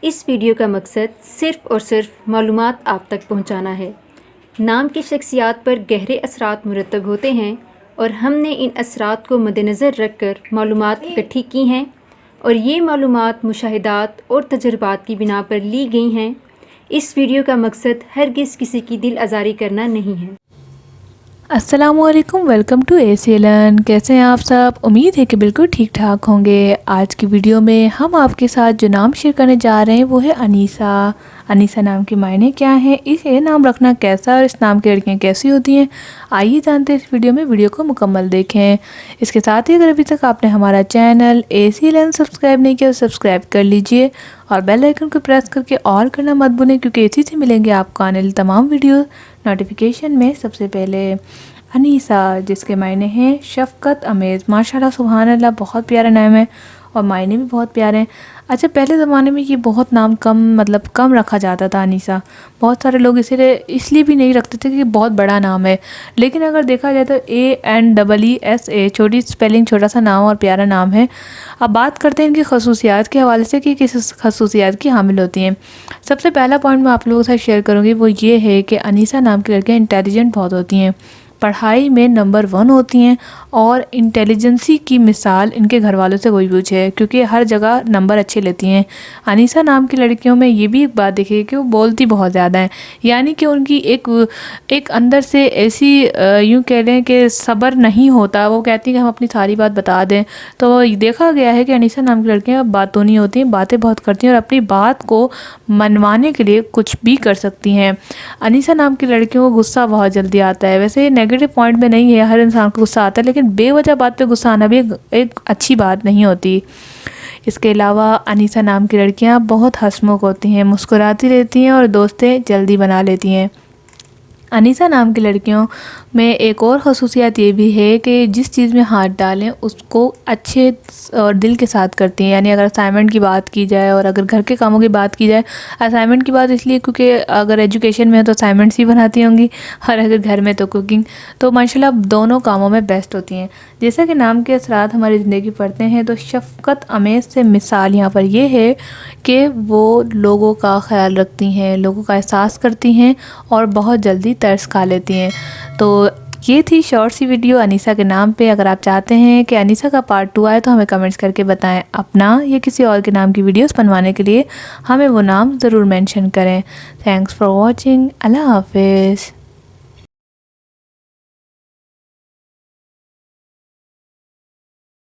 इस वीडियो का मकसद सिर्फ़ और सिर्फ मालूमात आप तक पहुंचाना है। नाम की शख्सियात पर गहरे असरात मुरतब होते हैं और हमने इन असरात को मद्देनज़र रख कर मालूमात इकट्ठी की हैं और ये मालूमात मुशाहिदात और तजर्बात की बिना पर ली गई हैं। इस वीडियो का मकसद हरगिज़ किसी की दिल आज़ारी करना नहीं है। अस्सलामुअलैकुम, वेलकम टू एसीएलन। कैसे हैं आप सब? उम्मीद है कि बिल्कुल ठीक ठाक होंगे। आज की वीडियो में हम आपके साथ जो नाम शेयर करने जा रहे हैं वो है अनीसा। अनीसा नाम के मायने क्या हैं, इसे नाम रखना कैसा और इस नाम की लड़कियाँ कैसी होती हैं, आइए जानते हैं इस वीडियो में। वीडियो को मुकम्मल देखें। इसके साथ ही अगर अभी तक आपने हमारा चैनल एसीएलन सब्सक्राइब नहीं किया तो सब्सक्राइब कर लीजिए और बेल आइकन को प्रेस करके ऑल करना मत भूलें, क्योंकि इसी से मिलेंगे आपको आने वाली तमाम वीडियो नोटिफिकेशन में सबसे पहले। अनीसा, जिसके मायने हैं शफ़क़त अमेज़। माशाल्लाह सुभान अल्लाह, बहुत प्यारा नाम है और मायने भी बहुत प्यारे हैं। अच्छा, पहले ज़माने में ये बहुत नाम कम रखा जाता था अनीसा। बहुत सारे लोग इसलिए भी नहीं रखते थे कि बहुत बड़ा नाम है, लेकिन अगर देखा जाए तो ANEESA, छोटी स्पेलिंग, छोटा सा नाम और प्यारा नाम है। अब बात करते हैं इनकी खसूसियात के हवाले से कि किस खसूसियात की हामिल होती हैं। सबसे पहला पॉइंट मैं आप लोगों के साथ शेयर करूँगी वो ये है कि अनीसा नाम की लड़कियाँ इंटेलिजेंट बहुत होती हैं, पढ़ाई में नंबर 1 होती हैं और इंटेलिजेंसी की मिसाल इनके घर वालों से कोई पूछे, क्योंकि हर जगह नंबर अच्छे लेती हैं। अनीसा नाम की लड़कियों में ये भी एक बात देखिए कि वो बोलती बहुत ज़्यादा हैं, यानी कि उनकी एक अंदर से ऐसी यूँ कह लें कि सब्र नहीं होता। वो कहती हैं कि हम अपनी सारी बात बता दें। तो देखा गया है कि अनीसा नाम की लड़कियाँ बातूनी होती हैं, बातें बहुत करती हैं और अपनी बात को मनवाने के लिए कुछ भी कर सकती हैं। अनीसा नाम की लड़कियों को गुस्सा बहुत जल्दी आता है। वैसे नेगेटिव पॉइंट में नहीं है, हर इंसान को गुस्सा आता है, लेकिन बेवजह बात पे गुस्सा आना भी एक अच्छी बात नहीं होती। इसके अलावा अनीसा नाम की लड़कियां बहुत हंसमुख होती हैं, मुस्कुराती रहती हैं और दोस्तें जल्दी बना लेती हैं। अनीसा नाम की लड़कियों में एक और ख़ुसूसियत ये भी है कि जिस चीज़ में हाथ डालें उसको अच्छे और दिल के साथ करती हैं। यानी अगर असाइनमेंट की बात की जाए और अगर घर के कामों की बात की जाए, असाइनमेंट की बात इसलिए क्योंकि अगर एजुकेशन में है तो असाइनमेंट्स ही बनाती होंगी और अगर घर में तो कुकिंग, तो माशाल्लाह दोनों कामों में बेस्ट होती हैं। जैसा कि नाम के असरात हमारी ज़िंदगी पढ़ते हैं तो शफ़क़त अमेज़ से मिसाल यहाँ पर यह है कि वो लोगों का ख्याल रखती हैं, लोगों का एहसास करती हैं और बहुत जल्दी तरस खा लेती हैं। तो ये थी शॉर्ट सी वीडियो अनीसा के नाम पे। अगर आप चाहते हैं कि अनीसा का पार्ट 2 आए तो हमें कमेंट्स करके बताएं। अपना या किसी और के नाम की वीडियोस बनवाने के लिए हमें वो नाम ज़रूर मेंशन करें। Thanks for watching. अल्लाह हाफिज़।